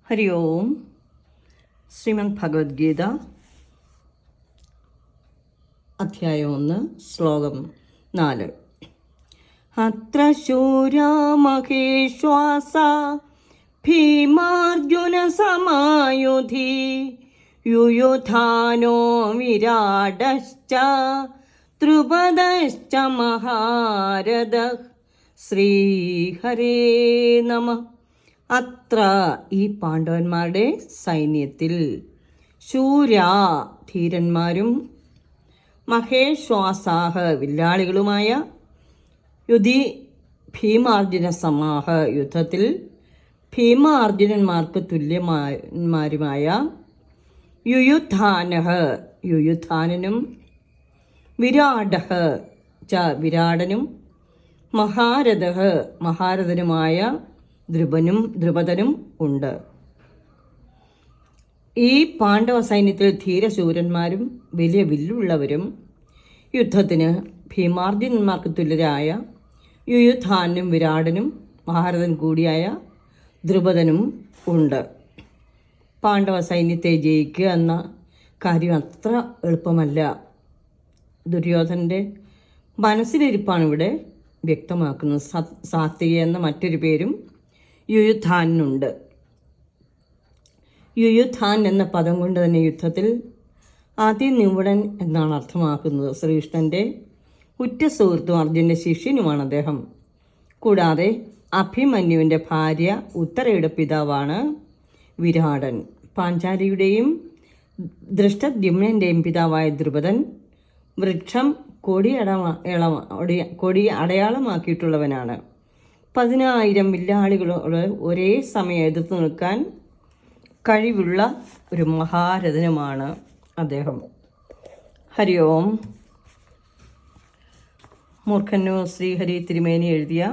ഹരി ഓം. ശ്രീമദ് ഭഗവത്ഗീത അധ്യായം 1 ശ്ലോകം 4. അത്ര ശൂരാ മഹേശ്വാസ ഭീമാർജുന സമായുധി യുയുധാനോ വിരാടശ്ച ദ്രുപദശ്ച മഹാരഥഃ. ശ്രീഹരേ നമഃ. അത്ര ഈ പാണ്ഡവന്മാരുടെ സൈന്യത്തിൽ ശൂരാ ധീരന്മാരും മഹേശ്വാസാഹ വില്ലാളികളുമായ യുധി ഭീമാർജുന സമാഹ യുദ്ധത്തിൽ ഭീമാർജുനന്മാർക്ക് തുല്യന്മാരുമായ യുയുധാനഃ യുയുധാനനും വിരാടഃ ച വിരാടനും മഹാരഥഃ മഹാരഥനുമായ ദ്രുപദനും ഉണ്ട്. ഈ പാണ്ഡവ സൈന്യത്തിൽ ധീരശൂരന്മാരും വലിയ വില്ലുള്ളവരും യുദ്ധത്തിന് ഭീമാർജുനന്മാർക്ക് തുല്യരായ യുയുധാനും വിരാടനും മഹാരഥൻ കൂടിയായ ദ്രുപദനും ഉണ്ട്. പാണ്ഡവ സൈന്യത്തെ ജയിക്കുക എന്ന കാര്യം അത്ര എളുപ്പമല്ല. ദുര്യോധനൻ്റെ മനസ്സിലിരിപ്പാണ് ഇവിടെ വ്യക്തമാക്കുന്നത്. സാത്വിക എന്ന മറ്റൊരു പേരും യുയുധാനുണ്ട്. യുയുധാൻ എന്ന പദം കൊണ്ട് തന്നെ യുദ്ധത്തിൽ അതിനിപുണൻ എന്നാണ് അർത്ഥമാക്കുന്നത്. ശ്രീകൃഷ്ണൻ്റെ ഉറ്റ സുഹൃത്തും അർജുനൻ്റെ ശിഷ്യനുമാണ് അദ്ദേഹം. കൂടാതെ അഭിമന്യുവിൻ്റെ ഭാര്യ ഉത്തരയുടെ പിതാവാണ് വിരാടൻ. പാഞ്ചാലിയുടെയും ദൃഷ്ടദ്യുമ്നൻ്റെയും പിതാവായ ദ്രുപദൻ വൃക്ഷം കൊടി അടയാളമാക്കിയിട്ടുള്ളവനാണ്. 10,000 വില്ലാളികളോട് ഒരേ സമയം എതിർത്ത് നിൽക്കാൻ കഴിവുള്ള ഒരു മഹാരഥനുമാണ് അദ്ദേഹം. ഹരി ഓം. മൂർഖന്നൂർ ശ്രീഹരി തിരുമേനി എഴുതിയ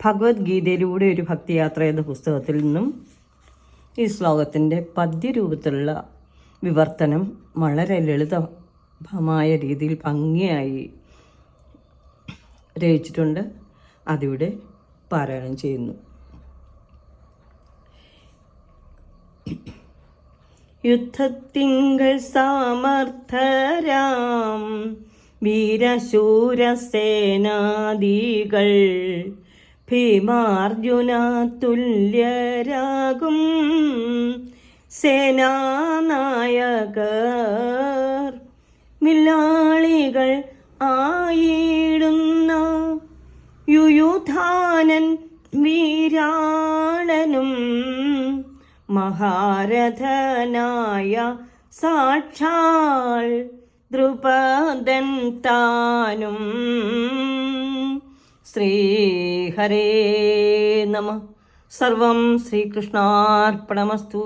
ഭഗവത്ഗീതയിലൂടെ ഒരു ഭക്തിയാത്ര എന്ന പുസ്തകത്തിൽ നിന്നും ഈ ശ്ലോകത്തിൻ്റെ പദ്യരൂപത്തിലുള്ള വിവർത്തനം വളരെ ലളിതമായ രീതിയിൽ ഭംഗിയായി രചിച്ചിട്ടുണ്ട്. അതിവിടെ പാരായണം ചെയ്യുന്നു. യുദ്ധത്തിങ്കൽ സമർത്ഥരാം വീരശൂരസേനാദികൾ ഭീമാർജുന തുല്യരാകും സേനാനായകർ വില്ലാളികൾ ആയിടുന്ന യുയുധാനൻ വീരാളനും മഹാരഥനായ സാക്ഷാൽ ദ്രുപദൻ താനും. ശ്രീഹരേ നമഃ. സർവം ശ്രീകൃഷ്ണാർപ്പണമസ്തു.